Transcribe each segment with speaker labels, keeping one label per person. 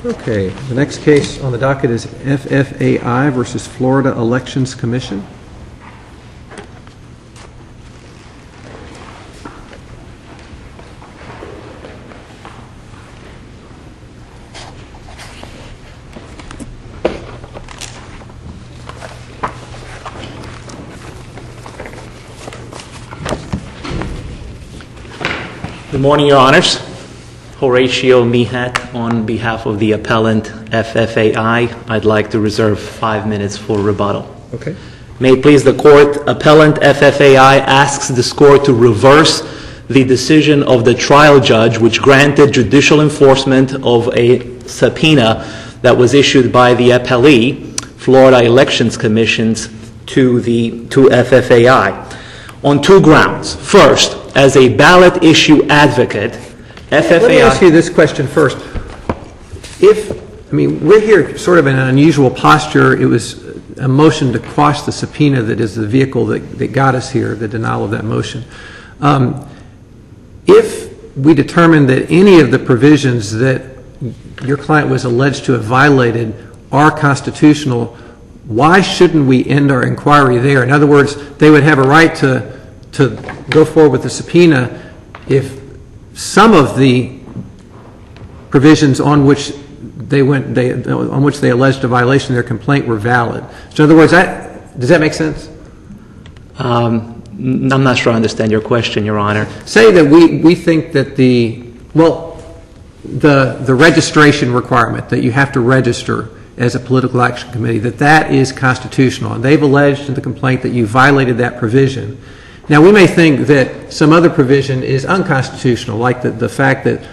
Speaker 1: Okay, the next case on the docket is F.F.A.I. versus Florida Elections Commission.
Speaker 2: Good morning, Your Honors. Horatio Mehat on behalf of the appellant F.F.A.I. I'd like to reserve 5 minutes for rebuttal.
Speaker 1: Okay.
Speaker 2: May it please the Court, appellant F.F.A.I. asks this Court to reverse the decision of the trial judge which granted judicial enforcement of a subpoena that was issued by the appellee, Florida Elections Commission, to F.F.A.I. on two grounds. First, as a ballot issue advocate, F.F.A.I.
Speaker 1: Let me ask you this question first. We're here sort of in an unusual posture. It was a motion to quash the subpoena that is the vehicle that got us here, the denial of that motion. If we determine that any of the provisions that your client was alleged to have violated are constitutional, why shouldn't we end our inquiry there? In other words, they would have a right to go forward with the subpoena if some of the provisions on which they alleged a violation of their complaint were valid. So in other words, does that make sense?
Speaker 2: I'm not sure I understand your question, Your Honor.
Speaker 1: Say that we think that the registration requirement that you have to register as a political action committee, that is constitutional. And they've alleged in the complaint that you violated that provision. Now, we may think that some other provision is unconstitutional, like the fact that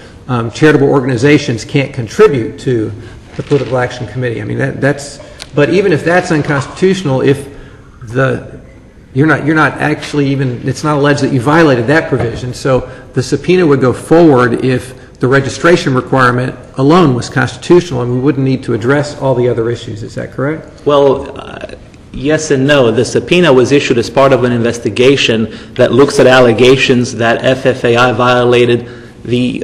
Speaker 1: charitable organizations can't contribute to the political action committee. But even if that's unconstitutional, if you're not actually even, it's not alleged that you violated that provision, so the subpoena would go forward if the registration requirement alone was constitutional, and we wouldn't need to address all the other issues. Is that correct?
Speaker 2: Well, yes and no. The subpoena was issued as part of an investigation that looks at allegations that F.F.A.I. violated the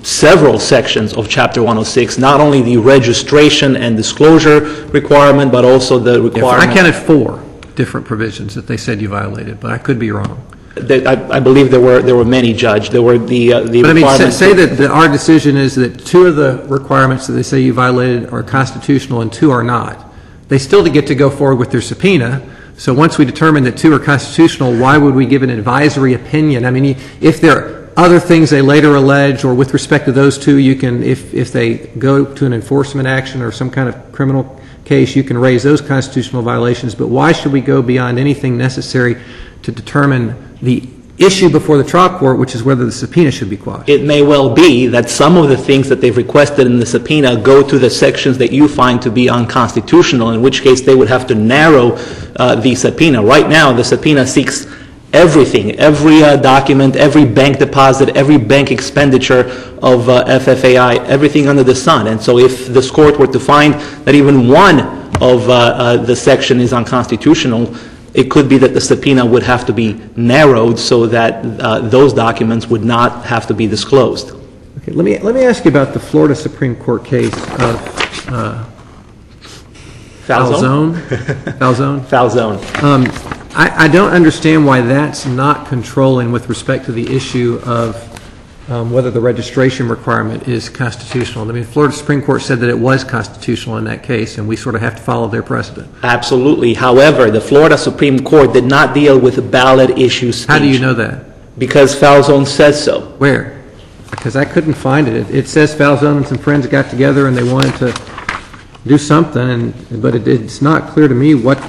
Speaker 2: several sections of Chapter 106, not only the registration and disclosure requirement, but also the requirement.
Speaker 1: I counted 4 different provisions that they said you violated, but I could be wrong.
Speaker 2: I believe there were many, Judge. There were the
Speaker 1: but
Speaker 2: requirements.
Speaker 1: Say that our decision is that 2 of the requirements that they say you violated are constitutional and 2 are not. They still get to go forward with their subpoena. So once we determine that 2 are constitutional, why would we give an advisory opinion? If there are other things they later allege, or with respect to those 2, you can, if they go to an enforcement action or some kind of criminal case, you can raise those constitutional violations. But why should we go beyond anything necessary to determine the issue before the trial court, which is whether the subpoena should be quashed?
Speaker 2: It may well be that some of the things that they've requested in the subpoena go to the sections that you find to be unconstitutional, in which case they would have to narrow the subpoena. Right now, the subpoena seeks everything, every document, every bank deposit, every bank expenditure of F.F.A.I., everything under the sun. And so if this court were to find that even one of the section is unconstitutional, it could be that the subpoena would have to be narrowed so that those documents would not have to be disclosed.
Speaker 1: Okay, let me ask you about the Florida Supreme Court case of
Speaker 2: Falzone?
Speaker 1: Falzone?
Speaker 2: Falzone.
Speaker 1: I don't understand why that's not controlling with respect to the issue of whether the registration requirement is constitutional. Florida Supreme Court said that it was constitutional in that case, and we sort of have to follow their precedent.
Speaker 2: Absolutely. However, the Florida Supreme Court did not deal with ballot issue speech.
Speaker 1: How do you know that?
Speaker 2: Because Falzone says so.
Speaker 1: Where? Because I couldn't find it. It says Falzone and some friends got together and they wanted to do something, but it's not clear to me what.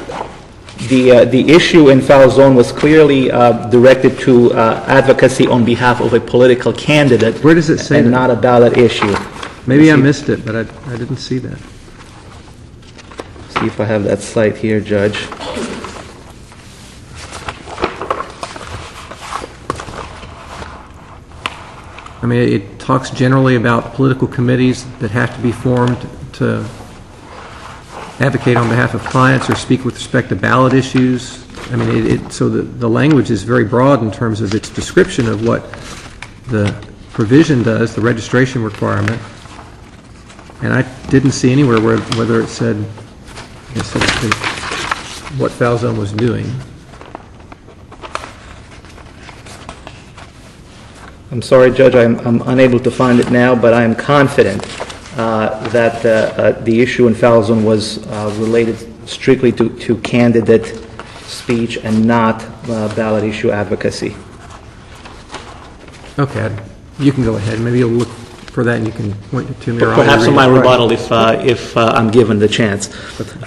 Speaker 2: The issue in Falzone was clearly directed to advocacy on behalf of a political candidate.
Speaker 1: Where does it say
Speaker 2: and
Speaker 1: that?
Speaker 2: Not a ballot issue.
Speaker 1: Maybe I missed it, but I didn't see that.
Speaker 2: See if I have that site here, Judge.
Speaker 1: It talks generally about political committees that have to be formed to advocate on behalf of clients or speak with respect to ballot issues. So the language is very broad in terms of its description of what the provision does, the registration requirement. And I didn't see anywhere whether it said what Falzone was doing.
Speaker 2: I'm sorry, Judge, I'm unable to find it now, but I am confident that the issue in Falzone was related strictly to candidate speech and not ballot issue advocacy.
Speaker 1: Okay, you can go ahead. Maybe you'll look for that and you can point it to me.
Speaker 2: Perhaps in my rebuttal if I'm given the chance.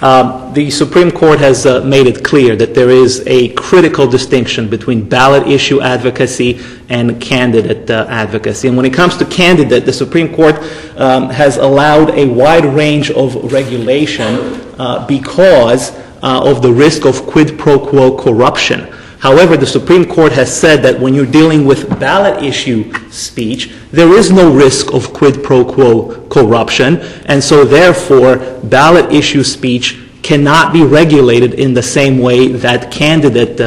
Speaker 2: The Supreme Court has made it clear that there is a critical distinction between ballot issue advocacy and candidate advocacy. And when it comes to candidate, the Supreme Court has allowed a wide range of regulation because of the risk of quid pro quo corruption. However, the Supreme Court has said that when you're dealing with ballot issue speech, there is no risk of quid pro quo corruption, and so therefore ballot issue speech cannot be regulated in the same way that candidate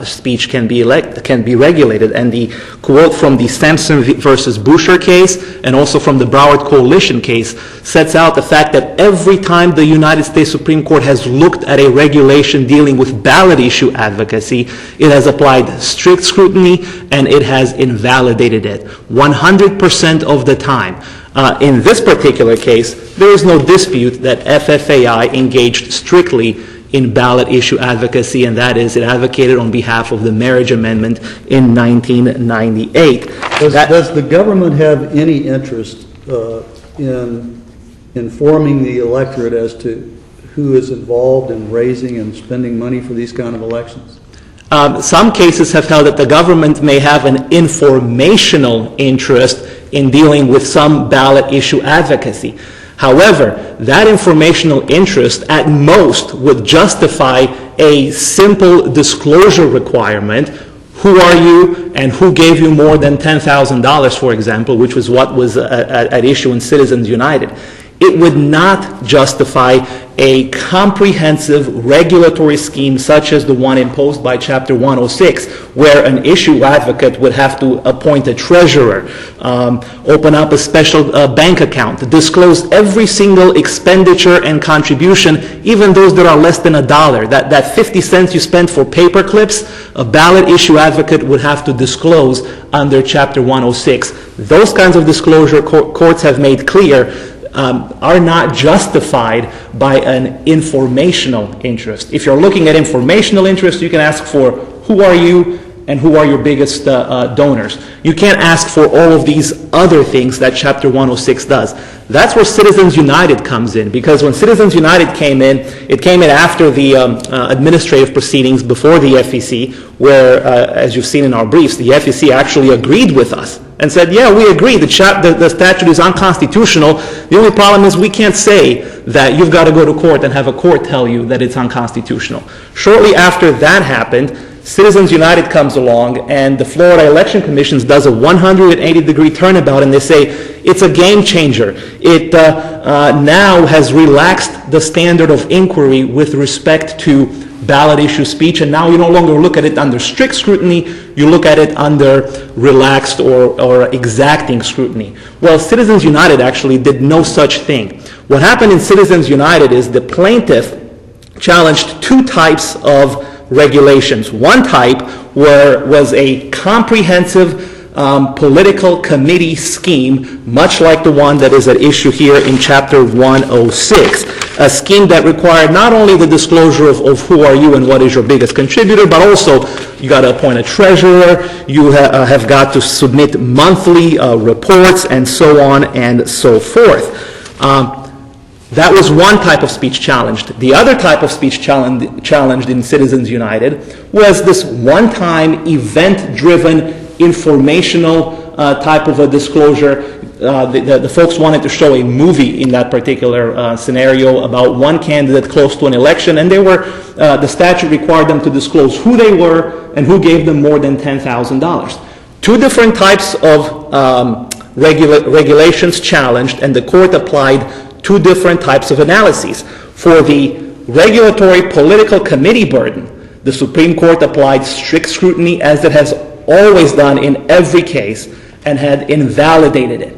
Speaker 2: speech can be regulated. And the quote from the Sampson versus Boucher case and also from the Broward Coalition case sets out the fact that every time the United States Supreme Court has looked at a regulation dealing with ballot issue advocacy, it has applied strict scrutiny and it has invalidated it 100% of the time. In this particular case, there is no dispute that F.F.A.I. engaged strictly in ballot issue advocacy, and that is, it advocated on behalf of the marriage amendment in 1998.
Speaker 3: Does the government have any interest in informing the electorate as to who is involved in raising and spending money for these kind of elections?
Speaker 2: Some cases have held that the government may have an informational interest in dealing with some ballot issue advocacy. However, that informational interest at most would justify a simple disclosure requirement. Who are you and who gave you more than $10,000, for example, which was what was at issue in Citizens United. It would not justify a comprehensive regulatory scheme such as the one imposed by Chapter 106, where an issue advocate would have to appoint a treasurer, open up a special bank account, disclose every single expenditure and contribution, even those that are less than $1. That 50 cents you spent for paper clips, a ballot issue advocate would have to disclose under Chapter 106. Those kinds of disclosure courts have made clear are not justified by an informational interest. If you're looking at informational interest, you can ask for who are you and who are your biggest donors. You can't ask for all of these other things that Chapter 106 does. That's where Citizens United comes in, because when Citizens United came in, it came in after the administrative proceedings before the FEC, where, as you've seen in our briefs, the FEC actually agreed with us and said, yeah, we agree, the statute is unconstitutional. The only problem is we can't say that you've got to go to court and have a court tell you that it's unconstitutional. Shortly after that happened, Citizens United comes along, and the Florida Election Commission does a 180-degree turnabout, and they say it's a game changer. It now has relaxed the standard of inquiry with respect to ballot issue speech, and now you no longer look at it under strict scrutiny, you look at it under relaxed or exacting scrutiny. Well, Citizens United actually did no such thing. What happened in Citizens United is the plaintiff challenged two types of regulations. One type was a comprehensive political committee scheme, much like the one that is at issue here in Chapter 106, a scheme that required not only the disclosure of who are you and what is your biggest contributor, but also you got to appoint a treasurer, you have got to submit monthly reports, and so on and so forth. That was one type of speech challenged. The other type of speech challenged in Citizens United was this one-time, event-driven, informational type of a disclosure. The folks wanted to show a movie in that particular scenario about one candidate close to an election, and the statute required them to disclose who they were and who gave them more than $10,000. Two different types of regulations challenged, and the court applied two different types of analyses. For the regulatory political committee burden, the Supreme Court applied strict scrutiny, as it has always done in every case, and had invalidated it.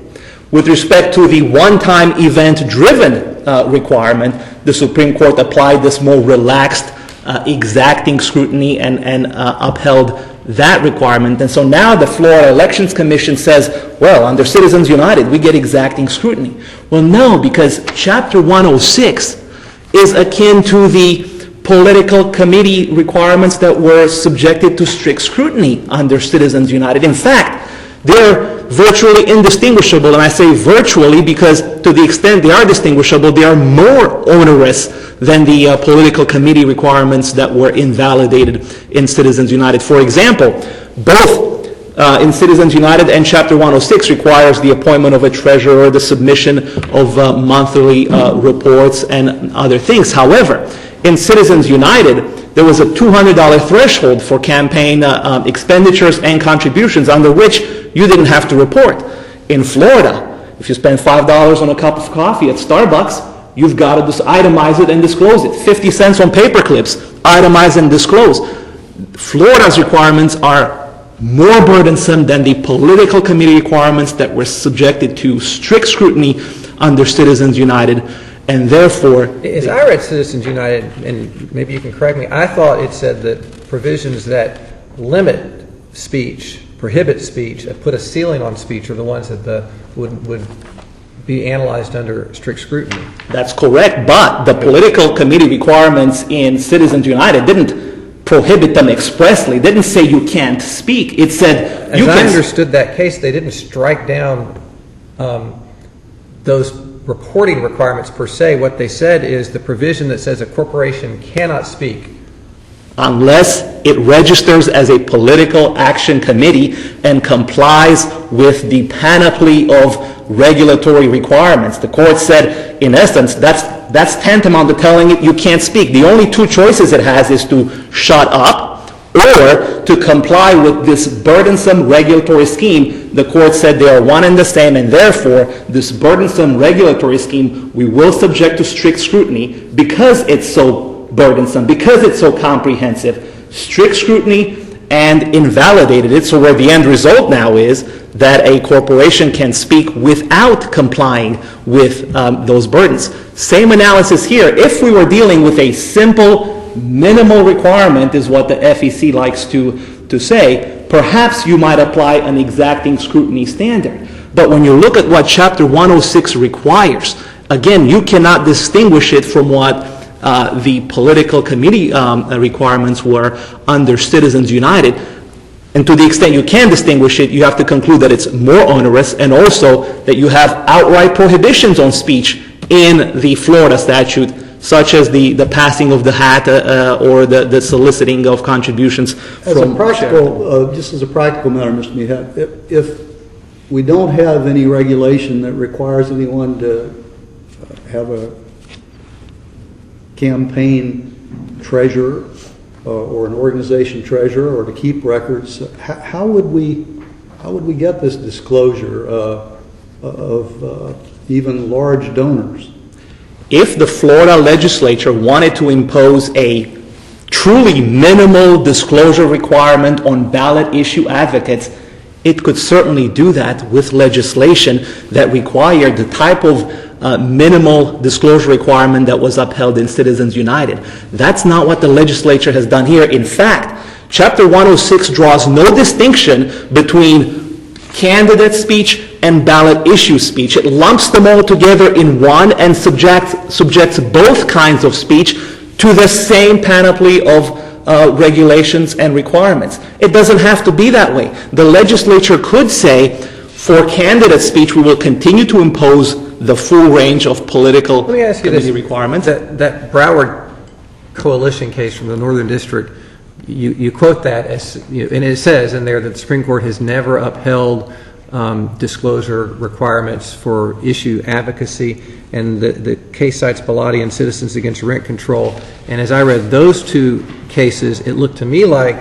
Speaker 2: With respect to the one-time event-driven requirement, the Supreme Court applied this more relaxed, exacting scrutiny and upheld that requirement. And so now the Florida Elections Commission says, well, under Citizens United, we get exacting scrutiny. Well, no, because Chapter 106 is akin to the political committee requirements that were subjected to strict scrutiny under Citizens United. In fact, they're virtually indistinguishable, and I say virtually because to the extent they are distinguishable, they are more onerous than the political committee requirements that were invalidated in Citizens United. For example, both in Citizens United and Chapter 106 requires the appointment of a treasurer, the submission of monthly reports, and other things. However, in Citizens United, there was a $200 threshold for campaign expenditures and contributions under which you didn't have to report. In Florida, if you spend $5 on a cup of coffee at Starbucks, you've got to just itemize it and disclose it. 50 cents on paper clips, itemize and disclose. Florida's requirements are more burdensome than the political committee requirements that were subjected to strict scrutiny under Citizens United, and therefore...
Speaker 1: As I read Citizens United, and maybe you can correct me, I thought it said that provisions that limit speech, prohibit speech, put a ceiling on speech are the ones that would be analyzed under strict scrutiny.
Speaker 2: That's correct, but the political committee requirements in Citizens United didn't prohibit them expressly, didn't say you can't speak. It said you can...
Speaker 1: As I understood that case, they didn't strike down those reporting requirements per se. What they said is the provision that says a corporation cannot speak
Speaker 2: unless it registers as a political action committee and complies with the panoply of regulatory requirements. The court said, in essence, that's tantamount to telling it you can't speak. The only two choices it has is to shut up or to comply with this burdensome regulatory scheme. The court said they are one and the same, and therefore this burdensome regulatory scheme we will subject to strict scrutiny because it's so burdensome, because it's so comprehensive. Strict scrutiny and invalidated it, so where the end result now is that a corporation can speak without complying with those burdens. Same analysis here. If we were dealing with a simple, minimal requirement, is what the FEC likes to say, perhaps you might apply an exacting scrutiny standard. But when you look at what Chapter 106 requires, again, you cannot distinguish it from what the political committee requirements were under Citizens United. And to the extent you can distinguish it, you have to conclude that it's more onerous, and also that you have outright prohibitions on speech in the Florida statute, such as the passing of the hat or the soliciting of contributions from...
Speaker 3: Just as a practical matter, Mr. Meehat, if we don't have any regulation that requires anyone to have a campaign treasurer or an organization treasurer, or to keep records, how would we get this disclosure of even large donors?
Speaker 2: If the Florida legislature wanted to impose a truly minimal disclosure requirement on ballot issue advocates, it could certainly do that with legislation that required the type of minimal disclosure requirement that was upheld in Citizens United. That's not what the legislature has done here. In fact, Chapter 106 draws no distinction between candidate speech and ballot issue speech. It lumps them all together in one and subjects both kinds of speech to the same panoply of regulations and requirements. It doesn't have to be that way. The legislature could say, for candidate speech, we will continue to impose the full range of political committee requirements.
Speaker 1: That Broward Coalition case from the Northern District, you quote that as, and it says in there that the Supreme Court has never upheld disclosure requirements for issue advocacy, and the case cites Bellotti and Citizens Against Rent Control. And as I read those two cases, it looked to me like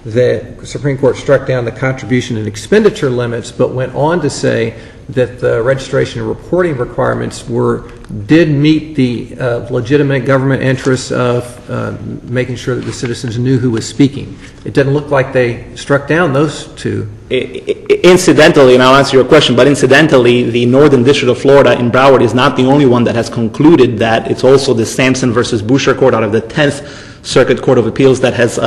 Speaker 1: the Supreme Court struck down the contribution and expenditure limits, but went on to say that the registration and reporting requirements did meet the legitimate government interests of making sure that the citizens knew who was speaking. It doesn't look like they struck down those two.
Speaker 2: Incidentally, and I'll answer your question, but incidentally, the Northern District of Florida in Broward is not the only one that has concluded that. It's also the Sampson versus Boucher Court out of the 10th Circuit Court of Appeals that has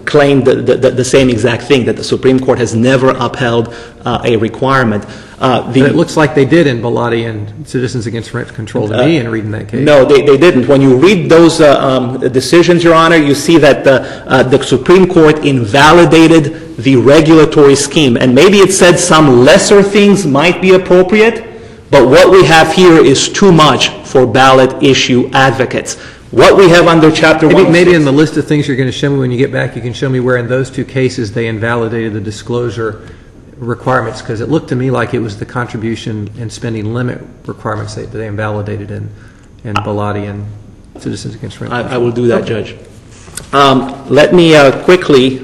Speaker 2: claimed the same exact thing, that the Supreme Court has never upheld a requirement.
Speaker 1: It looks like they did in Bellotti and Citizens Against Rent Control to me in reading that case.
Speaker 2: No, they didn't. When you read those decisions, Your Honor, you see that the Supreme Court invalidated the regulatory scheme. And maybe it said some lesser things might be appropriate, but what we have here is too much for ballot issue advocates. What we have under Chapter 106...
Speaker 1: Maybe in the list of things you're going to show me when you get back, you can show me where in those two cases they invalidated the disclosure requirements, because it looked to me like it was the contribution and spending limit requirements that they invalidated in Bellotti and Citizens Against Rent.
Speaker 2: I will do that, Judge. Let me quickly...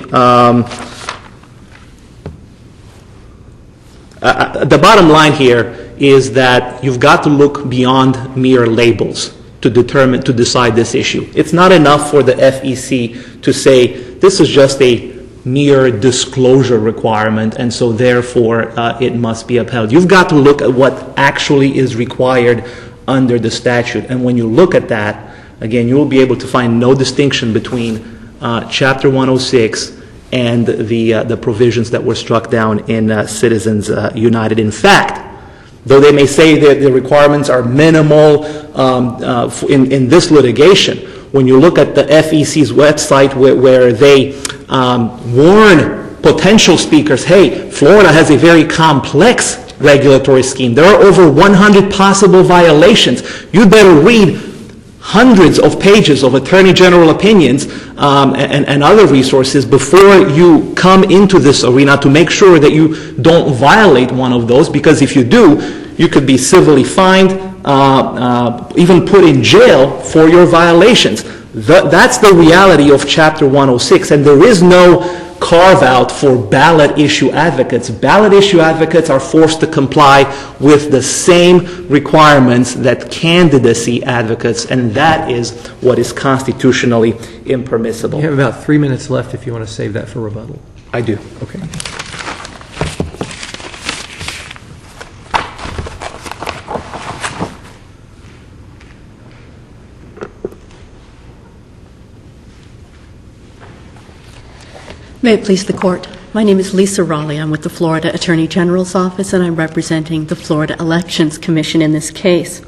Speaker 2: the bottom line here is that you've got to look beyond mere labels to decide this issue. It's not enough for the FEC to say this is just a mere disclosure requirement, and so therefore it must be upheld. You've got to look at what actually is required under the statute, and when you look at that, again, you will be able to find no distinction between Chapter 106 and the provisions that were struck down in Citizens United. In fact, though they may say that the requirements are minimal in this litigation, when you look at the FEC's website where they warn potential speakers, hey, Florida has a very complex regulatory scheme. There are over 100 possible violations. You better read hundreds of pages of Attorney General opinions and other resources before you come into this arena to make sure that you don't violate one of those, because if you do, you could be civilly fined, even put in jail for your violations. That's the reality of Chapter 106, and there is no carve-out for ballot issue advocates. Ballot issue advocates are forced to comply with the same requirements that candidacy advocates, and that is what is constitutionally impermissible.
Speaker 1: You have about 3 minutes left if you want to save that for rebuttal.
Speaker 2: I do.
Speaker 1: Okay.
Speaker 4: May it please the Court. My name is Lisa Raleigh. I'm with the Florida Attorney General's Office, and I'm representing the Florida Elections Commission in this case.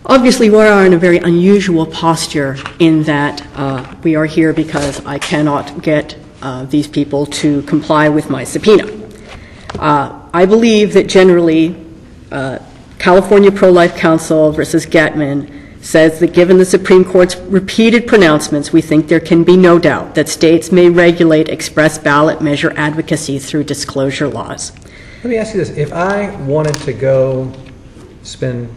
Speaker 4: Obviously, we are in a very unusual posture in that we are here because I cannot get these people to comply with my subpoena. I believe that generally California Pro-Life Council versus Getman says that given the Supreme Court's repeated pronouncements, we think there can be no doubt that states may regulate express ballot measure advocacy through disclosure laws.
Speaker 1: Let me ask you this. If I wanted to go spend,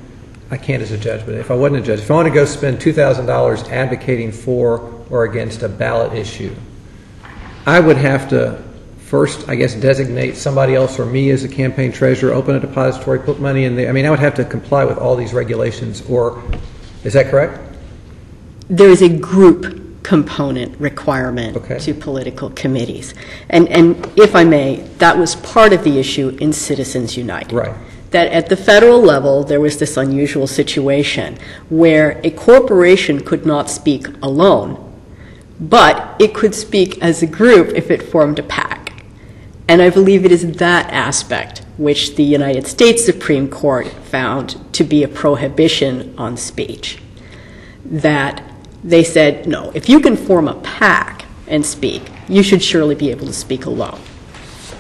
Speaker 1: I can't as a judge, but if I wasn't a judge, if I wanted to go spend $2,000 advocating for or against a ballot issue, I would have to first, I guess, designate somebody else or me as a campaign treasurer, open a depository, put money in there. I mean, I would have to comply with all these regulations, or is that correct?
Speaker 4: There is a group component requirement to political committees. And if I may, that was part of the issue in Citizens United.
Speaker 1: Right.
Speaker 4: That at the federal level, there was this unusual situation where a corporation could not speak alone, but it could speak as a group if it formed a PAC. And I believe it is that aspect which the United States Supreme Court found to be a prohibition on speech. That they said, no, if you can form a PAC and speak, you should surely be able to speak alone.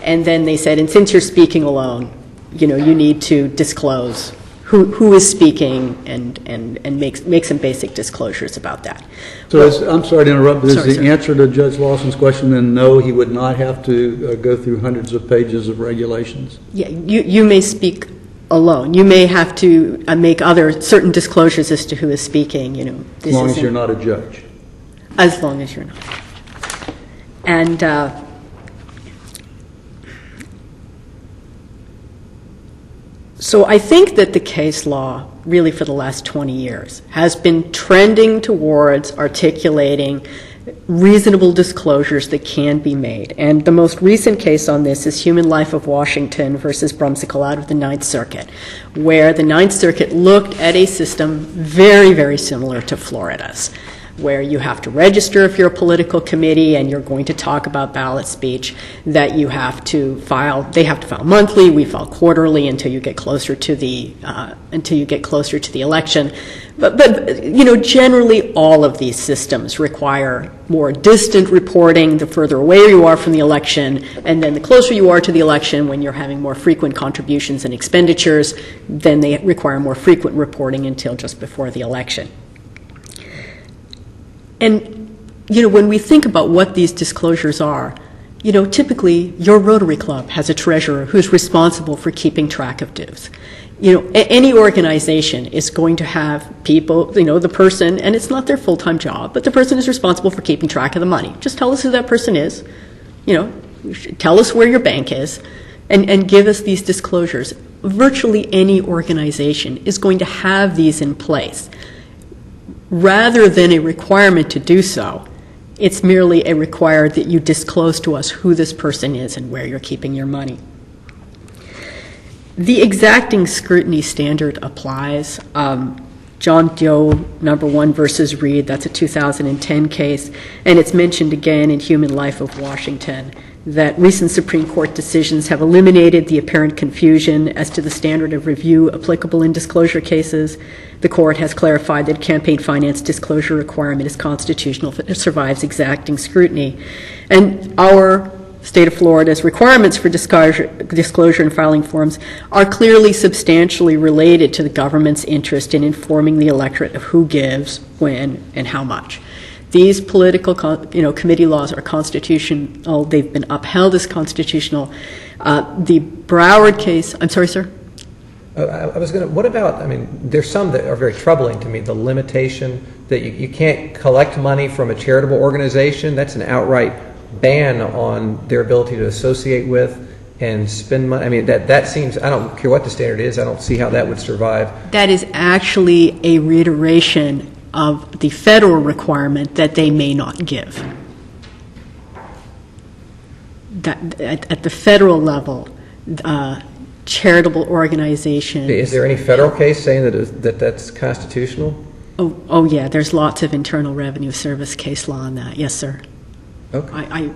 Speaker 4: And then they said, and since you're speaking alone, you need to disclose who is speaking and make some basic disclosures about that.
Speaker 3: So I'm sorry to interrupt, but is the answer to Judge Lawson's question then no, he would not have to go through hundreds of pages of regulations?
Speaker 4: Yeah, you may speak alone. You may have to make other certain disclosures as to who is speaking.
Speaker 3: As long as you're not a judge.
Speaker 4: As long as you're not. And so I think that the case law, really for the last 20 years, has been trending towards articulating reasonable disclosures that can be made. And the most recent case on this is Human Life of Washington versus Brumsicle out of the Ninth Circuit, where the Ninth Circuit looked at a system very, very similar to Florida's, where you have to register if you're a political committee and you're going to talk about ballot speech, that you have to file, they have to file monthly, we file quarterly until you get closer to the election. But you know, generally all of these systems require more distant reporting the further away you are from the election, and then the closer you are to the election, when you're having more frequent contributions and expenditures, then they require more frequent reporting until just before the election. And, you know, when we think about what these disclosures are, you know, typically your Rotary Club has a treasurer who's responsible for keeping track of dues. You know, any organization is going to have people, you know, the person, and it's not their full-time job, but the person is responsible for keeping track of the money. Just tell us who that person is, you know, tell us where your bank is, and give us these disclosures. Virtually any organization is going to have these in place. Rather than a requirement to do so, it's merely a required that you disclose to us who this person is and where you're keeping your money. The exacting scrutiny standard applies. John Doe #1 versus Reed, that's a 2010 case, and it's mentioned again in Human Life of Washington that recent Supreme Court decisions have eliminated the apparent confusion as to the standard of review applicable in disclosure cases. The court has clarified that campaign finance disclosure requirement is constitutional if it survives exacting scrutiny. And our state of Florida's requirements for disclosure and filing forms are clearly substantially related to the government's interest in informing the electorate of who gives, when, and how much. These political, committee laws are constitutional. They've been upheld as constitutional. The Broward case, I'm sorry, sir?
Speaker 1: What about, there's some that are very troubling to me. The limitation that you can't collect money from a charitable organization, that's an outright ban on their ability to associate with and spend money. That seems, I don't care what the standard is, I don't see how that would survive.
Speaker 4: That is actually a reiteration of the federal requirement that they may not give. That at the federal level, charitable organizations.
Speaker 1: Is there any federal case saying that's constitutional?
Speaker 4: Oh yeah, there's lots of Internal Revenue Service case law on that. Yes, sir.
Speaker 1: Okay.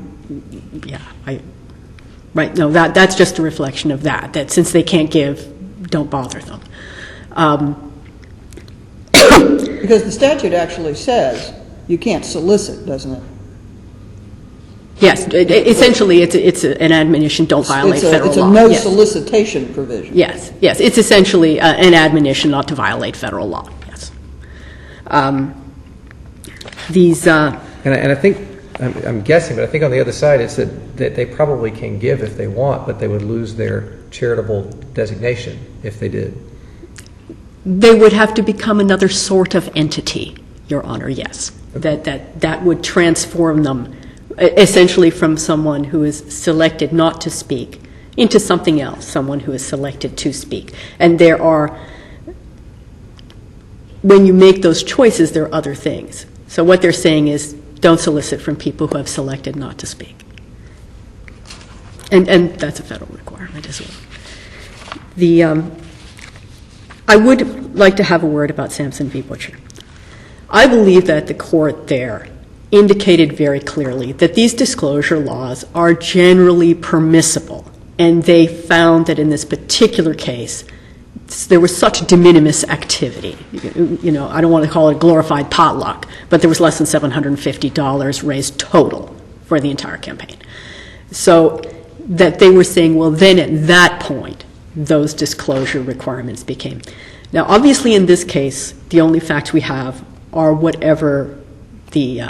Speaker 4: Right. No, that's just a reflection of that. That since they can't give, don't bother them.
Speaker 5: Because the statute actually says you can't solicit, doesn't it?
Speaker 4: Yes, essentially it's an admonition, don't violate federal law.
Speaker 5: It's a no solicitation provision.
Speaker 4: Yes, it's essentially an admonition not to violate federal law, yes.
Speaker 1: And I think, I'm guessing, but I think on the other side it's that they probably can give if they want, but they would lose their charitable designation if they did.
Speaker 4: They would have to become another sort of entity, Your Honor, yes. Okay. That would transform them essentially from someone who is selected not to speak into something else, someone who is selected to speak. And when you make those choices, there are other things. So what they're saying is don't solicit from people who have selected not to speak. And that's a federal requirement as well. I would like to have a word about Sampson v. Butcher. I believe that the court there indicated very clearly that these disclosure laws are generally permissible, and they found that in this particular case there was such de minimis activity. I don't want to call it glorified potluck, but there was less than $750 raised total for the entire campaign. So that they were saying, well, then at that point, those disclosure requirements became. Now, obviously, in this case, the only facts we have are whatever the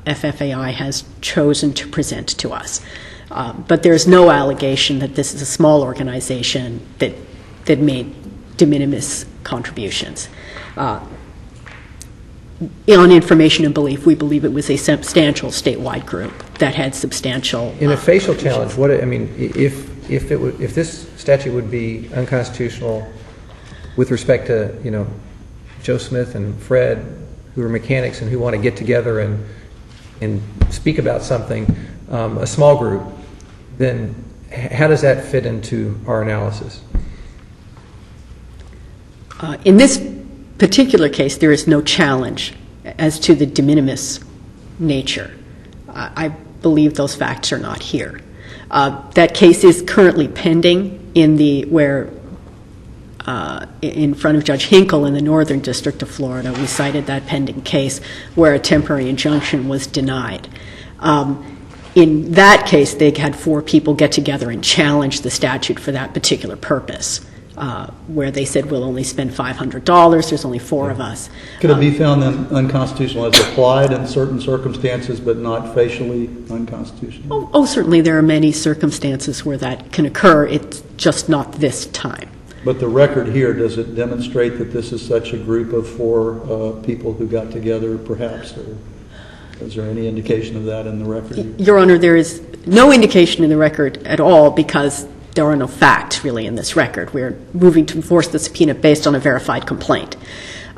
Speaker 4: F.F.A.I. has chosen to present to us. But there's no allegation that this is a small organization that made de minimis contributions. On information and belief, we believe it was a substantial statewide group that had substantial.
Speaker 1: In a facial challenge, if this statute would be unconstitutional with respect to, Joe Smith and Fred, who are mechanics and who want to get together and speak about something, a small group, then how does that fit into our analysis?
Speaker 4: In this particular case, there is no challenge as to the de minimis nature. I believe those facts are not here. That case is currently pending in front of Judge Hinkle in the Northern District of Florida. We cited that pending case where a temporary injunction was denied. In that case, they had 4 people get together and challenge the statute for that particular purpose, where they said, we'll only spend $500, there's only 4 of us.
Speaker 3: Could it be found then unconstitutional as applied in certain circumstances, but not facially unconstitutional?
Speaker 4: Oh, certainly there are many circumstances where that can occur. It's just not this time.
Speaker 3: But the record here, does it demonstrate that this is such a group of 4 people who got together, perhaps? Or is there any indication of that in the record?
Speaker 4: Your Honor, there is no indication in the record at all because there are no facts really in this record. We're moving to enforce the subpoena based on a verified complaint.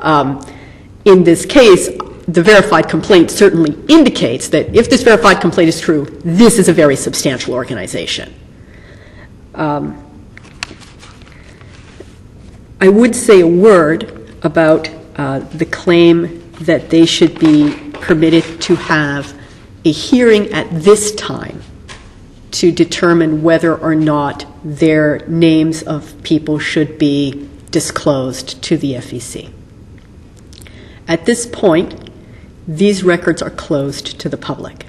Speaker 4: In this case, the verified complaint certainly indicates that if this verified complaint is true, this is a very substantial organization. I would say a word about the claim that they should be permitted to have a hearing at this time to determine whether or not their names of people should be disclosed to the FEC. At this point, these records are closed to the public,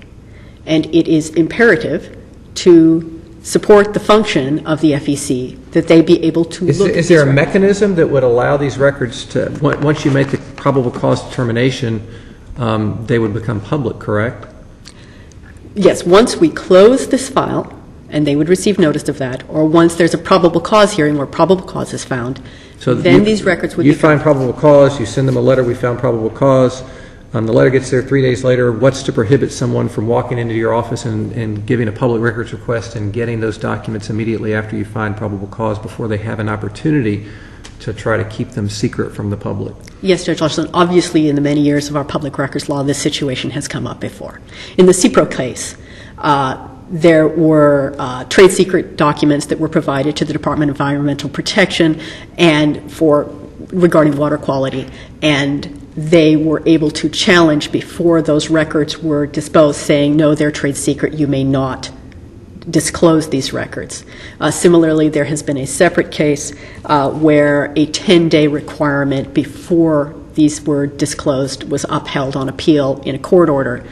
Speaker 4: and it is imperative to support the function of the FEC that they be able to look at.
Speaker 1: Is there a mechanism that would allow these records to, once you make the probable cause determination, they would become public, correct?
Speaker 4: Yes, once we close this file, and they would receive notice of that, or once there's a probable cause hearing where probable cause is found, so then these records would
Speaker 1: You find probable cause, you send them a letter, we found probable cause, the letter gets there 3 days later. What's to prohibit someone from walking into your office and giving a public records request and getting those documents immediately after you find probable cause before they have an opportunity to try to keep them secret from the public?
Speaker 4: Yes, Judge Larson. Obviously, in the many years of our public records law, this situation has come up before. In the CPRO case, there were trade secret documents that were provided to the Department of Environmental Protection and regarding water quality, and they were able to challenge before those records were disposed, saying, no, they're trade secret, you may not disclose these records. Similarly, there has been a separate case where a 10-day requirement before these were disclosed was upheld on appeal in a court order,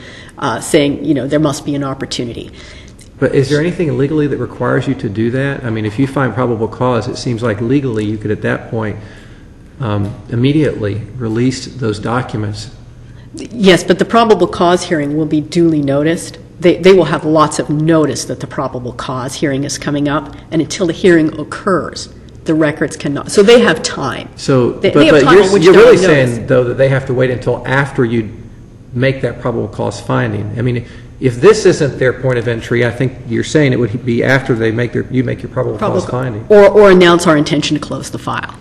Speaker 4: saying, there must be an opportunity.
Speaker 1: But is there anything legally that requires you to do that? I mean, if you find probable cause, it seems like legally you could at that point immediately release those documents.
Speaker 4: Yes, but the probable cause hearing will be duly noticed. They will have lots of notice that the probable cause hearing is coming up, and until the hearing occurs, the records cannot. So they have time.
Speaker 1: So,
Speaker 4: they
Speaker 1: but
Speaker 4: have time on which
Speaker 1: you're really
Speaker 4: they'll
Speaker 1: saying,
Speaker 4: notice.
Speaker 1: though, that they have to wait until after you make that probable cause finding. I mean, if this isn't their point of entry, I think you're saying it would be after they you make your probable cause finding.
Speaker 4: Or announce our intention to close the file.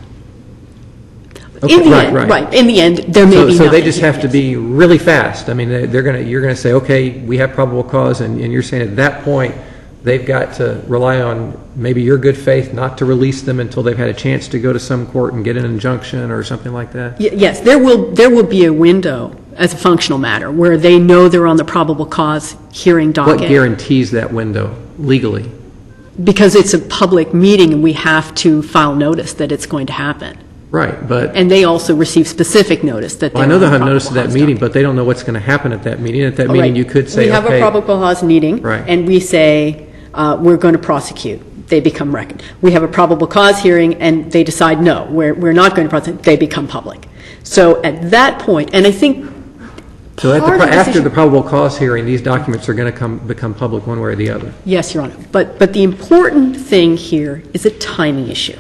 Speaker 1: Okay,
Speaker 4: in the
Speaker 1: right,
Speaker 4: end,
Speaker 1: right.
Speaker 4: In the end, there may be
Speaker 1: So
Speaker 4: nothing.
Speaker 1: they just have to be really fast. I mean, you're going to say, okay, we have probable cause, and you're saying at that point they've got to rely on maybe your good faith not to release them until they've had a chance to go to some court and get an injunction or something like that?
Speaker 4: Yes, there will be a window as a functional matter where they know they're on the probable cause hearing docket.
Speaker 1: What guarantees that window legally?
Speaker 4: Because it's a public meeting and we have to file notice that it's going to happen.
Speaker 1: Right, but...
Speaker 4: And they also receive specific notice that they're
Speaker 1: I know they'll
Speaker 4: on the
Speaker 1: have notice of that
Speaker 4: probable
Speaker 1: meeting,
Speaker 4: cause
Speaker 1: but they don't know what's going to happen at that meeting. At that
Speaker 4: docket.
Speaker 1: meeting,
Speaker 4: Right.
Speaker 1: you could say,
Speaker 4: we have a probable cause meeting,
Speaker 1: Right.
Speaker 4: and we say we're going to prosecute. They become record. We have a probable cause hearing, and they decide, no, we're not going to prosecute. They become public. So at that point, and I think
Speaker 1: so after the probable cause hearing, these documents are going to become public one way or the other.
Speaker 4: Yes, Your Honor. But the important thing here is a timing issue.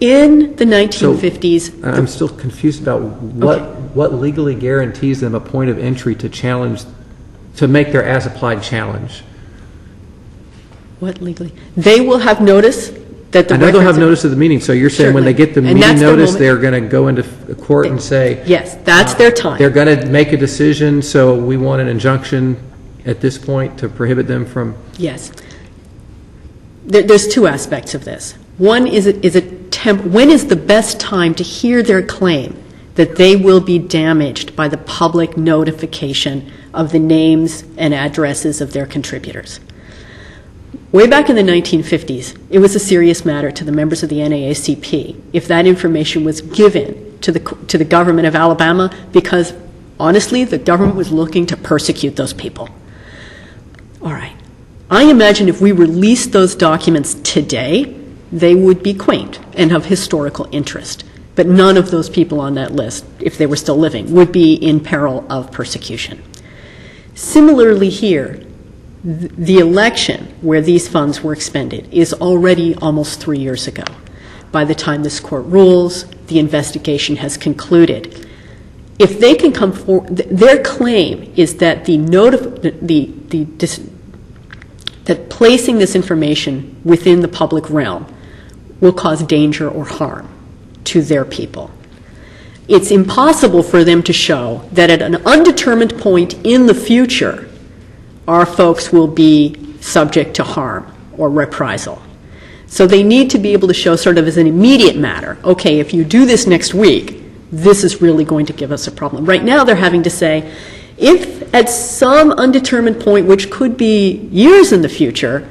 Speaker 4: In the 1950s...
Speaker 1: I'm still confused about what legally guarantees them a point of entry to challenge to make their as-applied challenge?
Speaker 4: What legally? They will have notice that the
Speaker 1: I know they'll have
Speaker 4: records-
Speaker 1: notice of the meeting, so you're saying when they
Speaker 4: Certainly.
Speaker 1: get the
Speaker 4: And
Speaker 1: meeting
Speaker 4: that's their
Speaker 1: notice,
Speaker 4: moment.
Speaker 1: they're going to go into court and say,
Speaker 4: Yes, that's their time.
Speaker 1: they're going to make a decision, so we want an injunction at this point to prohibit them from...
Speaker 4: Yes. There's two aspects of this. One is when is the best time to hear their claim that they will be damaged by the public notification of the names and addresses of their contributors? Way back in the 1950s, it was a serious matter to the members of the NAACP if that information was given to the government of Alabama, because honestly, the government was looking to persecute those people. All right. I imagine if we released those documents today, they would be quaint and of historical interest. But none of those people on that list, if they were still living, would be in peril of persecution. Similarly here, the election where these funds were expended is already almost 3 years ago. By the time this court rules, the investigation has concluded. If they can come forward, their claim is that that placing this information within the public realm will cause danger or harm to their people. It's impossible for them to show that at an undetermined point in the future, our folks will be subject to harm or reprisal. So they need to be able to show sort of as an immediate matter, okay, if you do this next week, this is really going to give us a problem. Right now they're having to say, if at some undetermined point, which could be years in the future,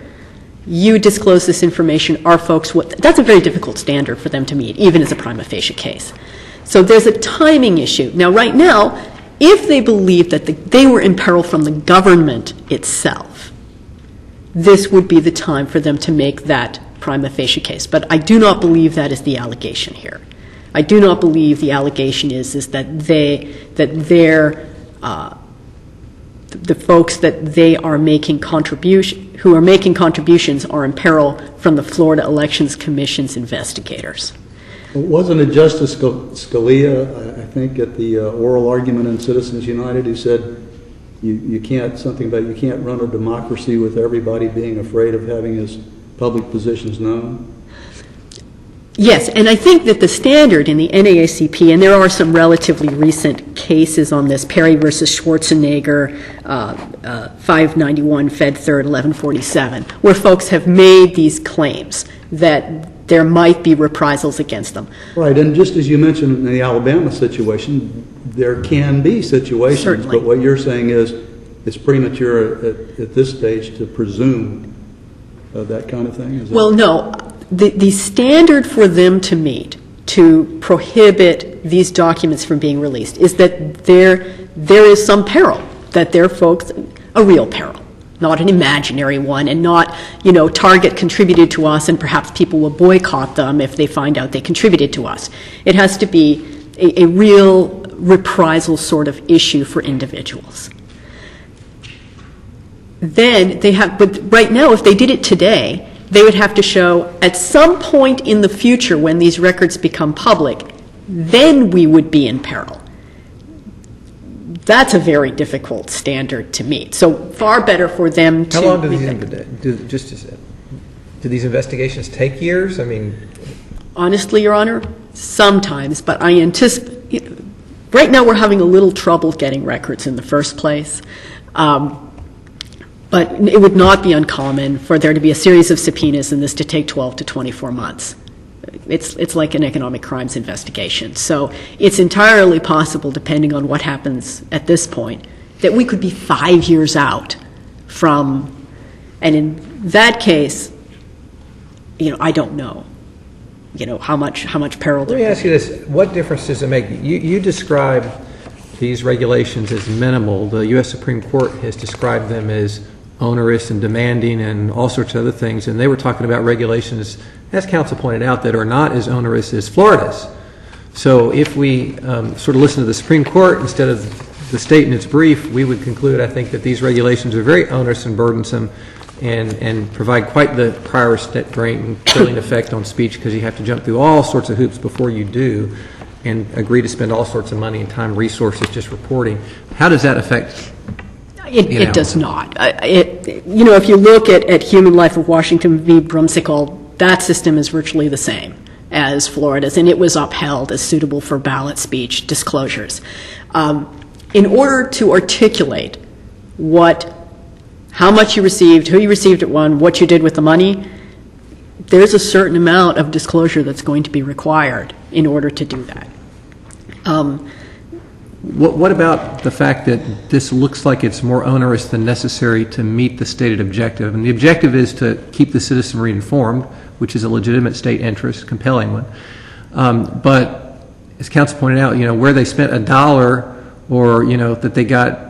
Speaker 4: you disclose this information, our folks would. That's a very difficult standard for them to meet, even as a prima facie case. So there's a timing issue. Now, right now, if they believe that they were in peril from the government itself, this would be the time for them to make that prima facie case. But I do not believe that is the allegation here. I do not believe the allegation is that the folks that they are making who are making contributions are in peril from the Florida Elections Commission's investigators.
Speaker 3: Wasn't it Justice Scalia, I think, at the oral argument in Citizens United, who said you can't run a democracy with everybody being afraid of having his public positions known?
Speaker 4: Yes, and I think that the standard in the NAACP, and there are some relatively recent cases on this, Perry versus Schwarzenegger, 591 Fed 3rd 1147, where folks have made these claims that there might be reprisals against them.
Speaker 3: Right, and just as you mentioned in the Alabama situation, there can be situations,
Speaker 4: Certainly.
Speaker 3: But what you're saying is it's premature at this stage to presume that kind of thing?
Speaker 4: Well, no. The standard for them to meet to prohibit these documents from being released is that there is some peril, that their folks, a real peril, not an imaginary one, and not, Target contributed to us and perhaps people will boycott them if they find out they contributed to us. It has to be a real reprisal sort of issue for individuals. Then but right now, if they did it today, they would have to show at some point in the future when these records become public, then we would be in peril. That's a very difficult standard to meet. So far better for them to...
Speaker 1: How long do these investigations take years? I mean...
Speaker 4: Honestly, Your Honor, sometimes, but I anticipate... Right now we're having a little trouble getting records in the first place. But it would not be uncommon for there to be a series of subpoenas and this to take 12 to 24 months. It's like an economic crimes investigation. So it's entirely possible, depending on what happens at this point, that we could be 5 years out from, and in that case, I don't know, how much peril there
Speaker 1: Let me
Speaker 4: could
Speaker 1: ask you this. What difference does it make? You describe these regulations as minimal. The U.S. Supreme Court has described them as onerous and demanding and all sorts of other things, and they were talking about regulations, as counsel pointed out, that are not as onerous as Florida's. So if we sort of listen to the Supreme Court instead of the state in its brief, we would conclude, I think, that these regulations are very onerous and burdensome and provide quite the prior restraint killing effect on speech, because you have to jump through all sorts of hoops before you do and agree to spend all sorts of money and time, resources just reporting. How does that affect?
Speaker 4: It does not. If you look at Human Life of Washington v. Brumsicle, that system is virtually the same as Florida's, and it was upheld as suitable for ballot speech disclosures. In order to articulate how much you received, who you received it on, what you did with the money, there's a certain amount of disclosure that's going to be required in order to do that.
Speaker 1: What about the fact that this looks like it's more onerous than necessary to meet the stated objective? And the objective is to keep the citizenry informed, which is a legitimate state interest, compelling one. But as counsel pointed out, where they spent $1 or, that they got,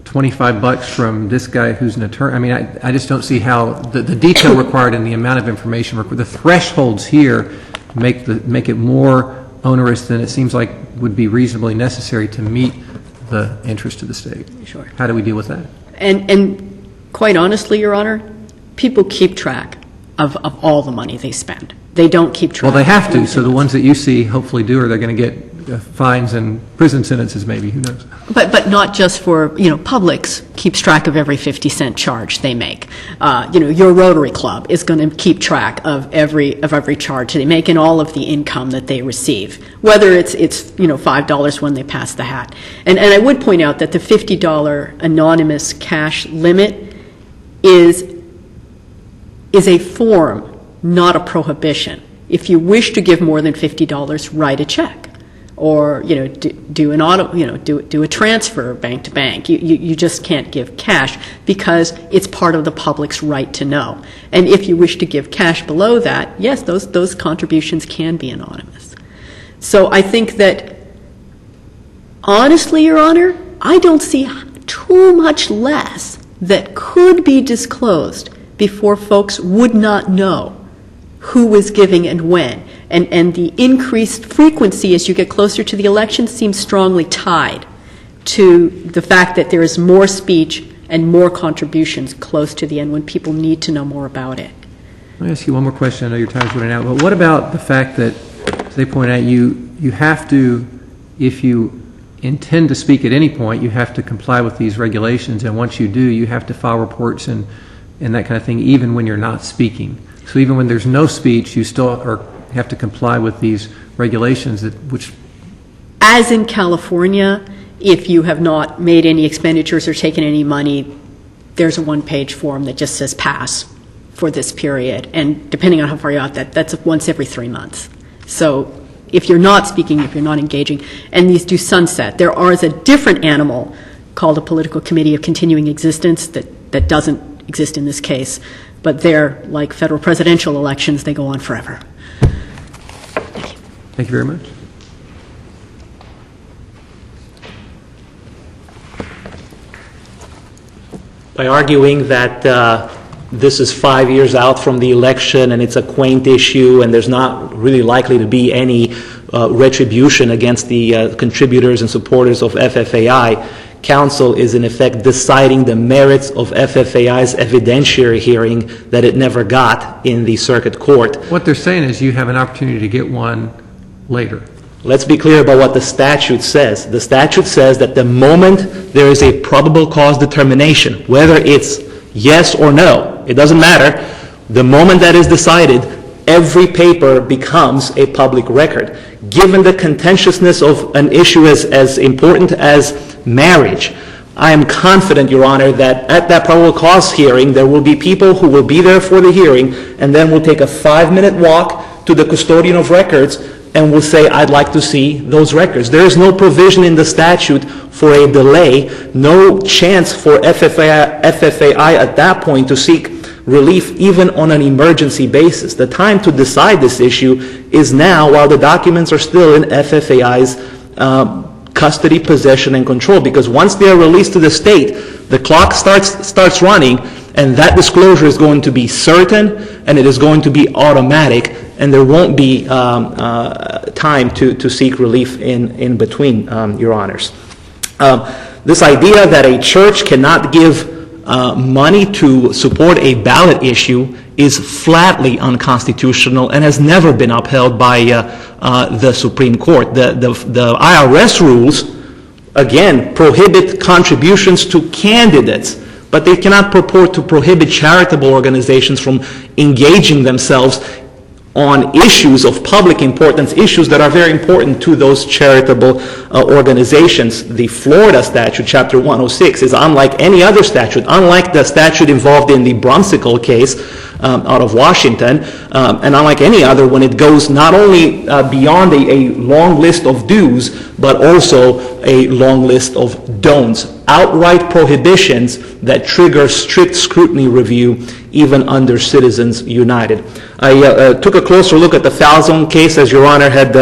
Speaker 1: $25 from this guy who's an attorney. I mean, I just don't see how the detail required and the amount of information, the thresholds here make it more onerous than it seems like would be reasonably necessary to meet the interest of the state.
Speaker 4: Sure.
Speaker 1: How do we deal with that?
Speaker 4: And quite honestly, Your Honor, people keep track of all the money they spend. They don't keep track.
Speaker 1: Well, they have to, so the ones that you see hopefully do, or they're going to get fines and prison sentences maybe, who knows.
Speaker 4: But not just for, Publix keeps track of every 50-cent charge they make. Your Rotary Club is going to keep track of every charge they make and all of the income that they receive, whether it's $5 when they pass the hat. And I would point out that the $50 anonymous cash limit is a form, not a prohibition. If you wish to give more than $50, write a check. Or do a transfer bank to bank. You just can't give cash because it's part of the public's right to know. And if you wish to give cash below that, yes, those contributions can be anonymous. So I think that, honestly, Your Honor, I don't see too much less that could be disclosed before folks would not know who was giving and when. And the increased frequency as you get closer to the election seems strongly tied to the fact that there is more speech and more contributions close to the end when people need to know more about it.
Speaker 1: Let me ask you one more question. I know your time's running out, but what about the fact that, as they point out, you have to, if you intend to speak at any point, you have to comply with these regulations, and once you do, you have to file reports and that kind of thing, even when you're not speaking. So even when there's no speech, you still have to comply with these regulations which...
Speaker 4: As in California, if you have not made any expenditures or taken any money, there's a one-page form that just says pass for this period. And depending on how far you're out, that's once every 3 months. So if you're not speaking, if you're not engaging, and these do sunset, there is a different animal called a political committee of continuing existence that doesn't exist in this case. But they're like federal presidential elections, they go on forever.
Speaker 1: Thank you very much.
Speaker 2: By arguing that this is 5 years out from the election and it's a quaint issue and there's not really likely to be any retribution against the contributors and supporters of F.F.A.I., counsel is in effect deciding the merits of F.F.A.I.'s evidentiary hearing that it never got in the circuit court.
Speaker 1: What they're saying is you have an opportunity to get one later.
Speaker 2: Let's be clear about what the statute says. The statute says that the moment there is a probable cause determination, whether it's yes or no, it doesn't matter, the moment that is decided, every paper becomes a public record. Given the contentiousness of an issue as important as marriage, I am confident, Your Honor, that at that probable cause hearing, there will be people who will be there for the hearing and then will take a 5-minute walk to the custodian of records and will say, I'd like to see those records. There is no provision in the statute for a delay, no chance for F.F.A.I. at that point to seek relief even on an emergency basis. The time to decide this issue is now while the documents are still in F.F.A.I.'s custody, possession, and control, because once they are released to the state, the clock starts running, and that disclosure is going to be certain, and it is going to be automatic, and there won't be time to seek relief in between, Your Honors. This idea that a church cannot give money to support a ballot issue is flatly unconstitutional and has never been upheld by the Supreme Court. The IRS rules again, prohibit contributions to candidates, but they cannot purport to prohibit charitable organizations from engaging themselves on issues of public importance, issues that are very important to those charitable organizations. The Florida statute, Chapter 106, is unlike any other statute, unlike the statute involved in the Brunsicle case out of Washington, and unlike any other, when it goes not only beyond a long list of do's, but also a long list of don'ts, outright prohibitions that trigger strict scrutiny review even under Citizens United. I took a closer look at the Falzone case, as Your Honor had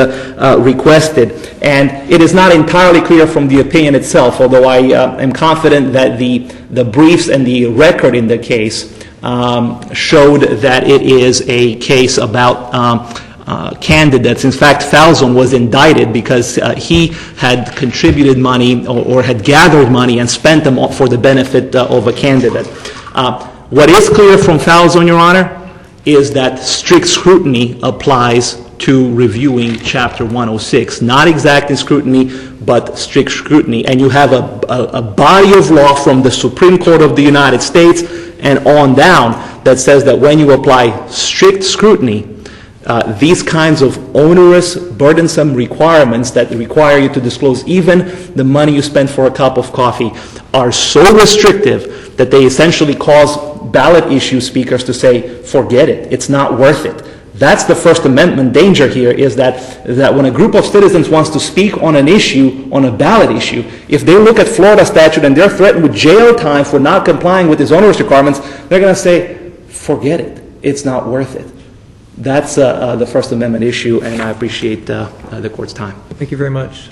Speaker 2: requested, and it is not entirely clear from the opinion itself, although I am confident that the briefs and the record in the case showed that it is a case about candidates. In fact, Falzone was indicted because he had contributed money or had gathered money and spent them for the benefit of a candidate. What is clear from Falzone, Your Honor, is that strict scrutiny applies to reviewing Chapter 106. Not exacting scrutiny, but strict scrutiny. And you have a body of law from the Supreme Court of the United States and on down that says that when you apply strict scrutiny, these kinds of onerous, burdensome requirements that require you to disclose even the money you spend for a cup of coffee are so restrictive that they essentially cause ballot issue speakers to say, forget it, it's not worth it. That's the First Amendment danger here, is that when a group of citizens wants to speak on an issue, on a ballot issue, if they look at Florida statute and they're threatened with jail time for not complying with these onerous requirements, they're going to say, forget it, it's not worth it. That's the First Amendment issue, and I appreciate the Court's time.
Speaker 6: Thank you very much.